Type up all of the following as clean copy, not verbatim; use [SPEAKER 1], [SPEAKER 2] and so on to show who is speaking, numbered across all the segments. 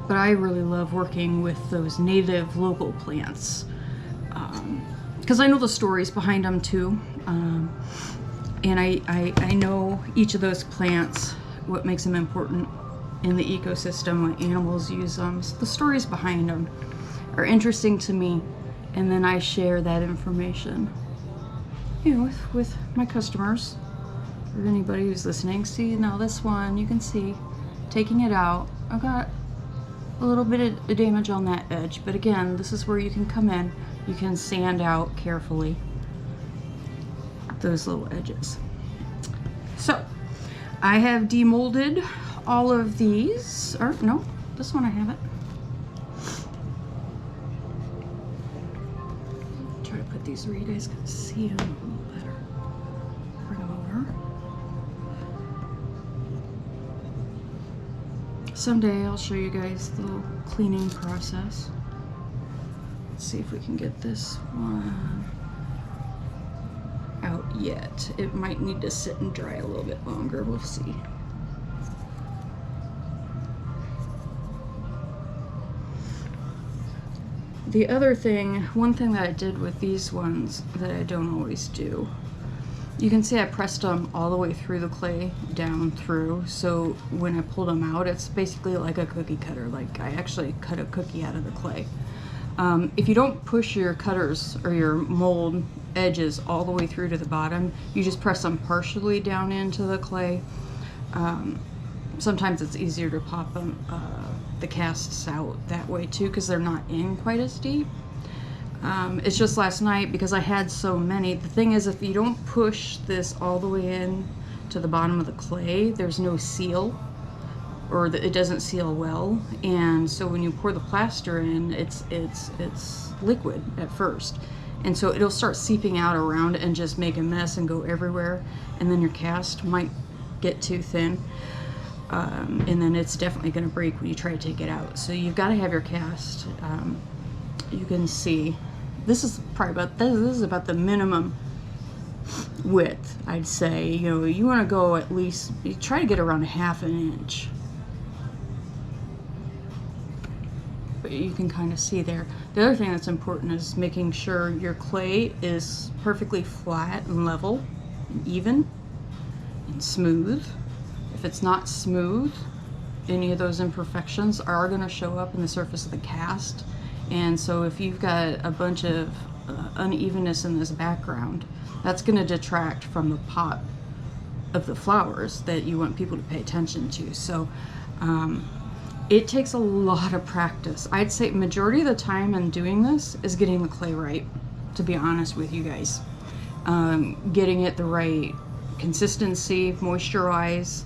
[SPEAKER 1] but I really love working with those native local plants because I know the stories behind them too. And I know each of those plants, what makes them important in the ecosystem, what animals use them. So the stories behind them are interesting to me, and then I share that information, you know, with my customers or anybody who's listening. See, now this one, you can see, taking it out, I've got a little bit of damage on that edge, but again, this is where you can come in, you can sand out carefully those little edges. So I have demolded all of these, or no, this one I haven't. Try to put these where you guys can see them a little better. Bring them over. Someday I'll show you guys the little cleaning process. Let's see if we can get this one out yet. It might need to sit and dry a little bit longer. We'll see. The other thing, one thing that I did with these ones that I don't always do, you can see I pressed them all the way through the clay, down through, so when I pulled them out, it's basically like a cookie cutter. Like I actually cut a cookie out of the clay. If you don't push your cutters or your mold edges all the way through to the bottom, you just press them partially down into the clay. Sometimes it's easier to pop them, the casts out that way too, because they're not in quite as deep. It's just last night, because I had so many, the thing is, if you don't push this all the way in to the bottom of the clay, there's no seal, or it doesn't seal well, and so when you pour the plaster in, it's liquid at first, and so it'll start seeping out around and just make a mess and go everywhere, and then your cast might get too thin, and then it's definitely going to break when you try to take it out. So you've got to have your cast. You can see this is probably this is about the minimum width, I'd say. You know, you want to go at least, you try to get around 1/2 inch. But you can kind of see there. The other thing that's important is making sure your clay is perfectly flat and level and even and smooth. If it's not smooth, any of those imperfections are going to show up in the surface of the cast. And so if you've got a bunch of unevenness in this background, that's going to detract from the pop of the flowers that you want people to pay attention to. So it takes a lot of practice. I'd say majority of the time in doing this is getting the clay right, to be honest with you guys. Getting it the right consistency, moisture-wise,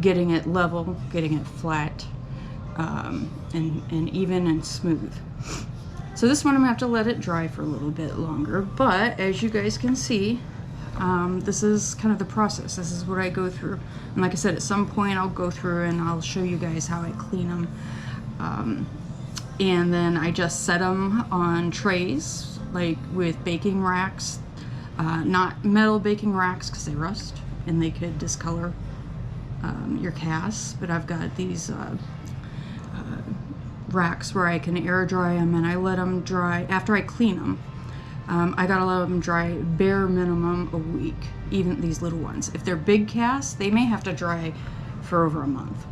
[SPEAKER 1] getting it level, getting it flat, and even and smooth. So this one I'm gonna have to let it dry for a little bit longer, but as you guys can see, this is kind of the process. This is what I go through. And like I said, at some point I'll go through and I'll show you guys how I clean them. And then I just set them on trays, like with baking racks, not metal baking racks because they rust and they could discolor your casts, but I've got these racks where I can air dry them, and I let them dry after I clean them. I gotta let them dry bare minimum a week, even these little ones. If they're big casts, they may have to dry for over a month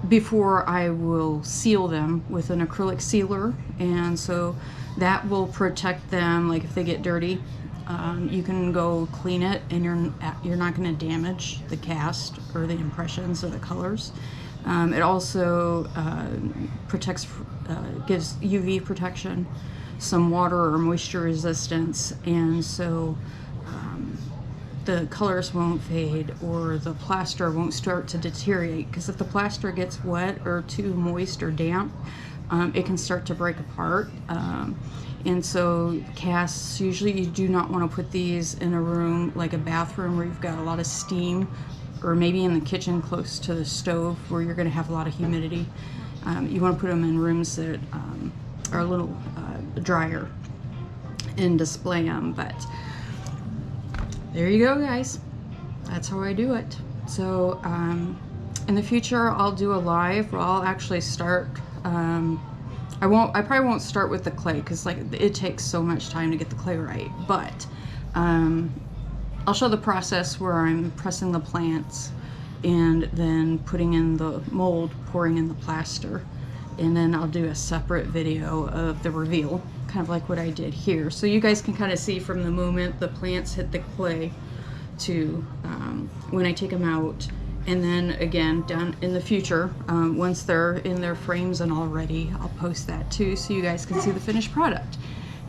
[SPEAKER 1] before I will seal them with an acrylic sealer, and so that will protect them. Like if they get dirty, you can go clean it, and you're not going to damage the cast or the impressions or the colors. It also protects, gives UV protection, some water or moisture resistance, and so the colors won't fade or the plaster won't start to deteriorate, because if the plaster gets wet or too moist or damp, it can start to break apart. And so casts, usually you do not want to put these in a room like a bathroom where you've got a lot of steam, or maybe in the kitchen close to the stove where you're going to have a lot of humidity. You want to put them in rooms that are a little drier and display them. But there you go, guys. That's how I do it. So In the future, I'll do a live where I'll actually start. I probably won't start with the clay because like it takes so much time to get the clay right. But I'll show the process where I'm pressing the plants and then putting in the mold, pouring in the plaster, and then I'll do a separate video of the reveal, kind of like what I did here. So you guys can kind of see from the moment the plants hit the clay to when I take them out. And then again, down in the future, once they're in their frames and all ready, I'll post that too so you guys can see the finished product.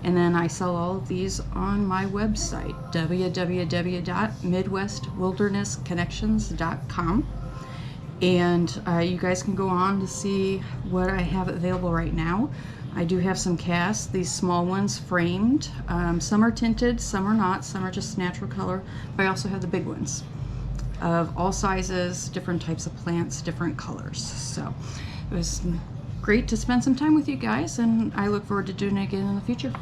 [SPEAKER 1] And then I sell all of these on my website, www.midwestwildernessconnections.com. And you guys can go on to see what I have available right now. I do have some casts, these small ones framed. Some are tinted, some are not, some are just natural color, but I also have the big ones of all sizes, different types of plants, different colors. So it was great to spend some time with you guys, and I look forward to doing it again in the future.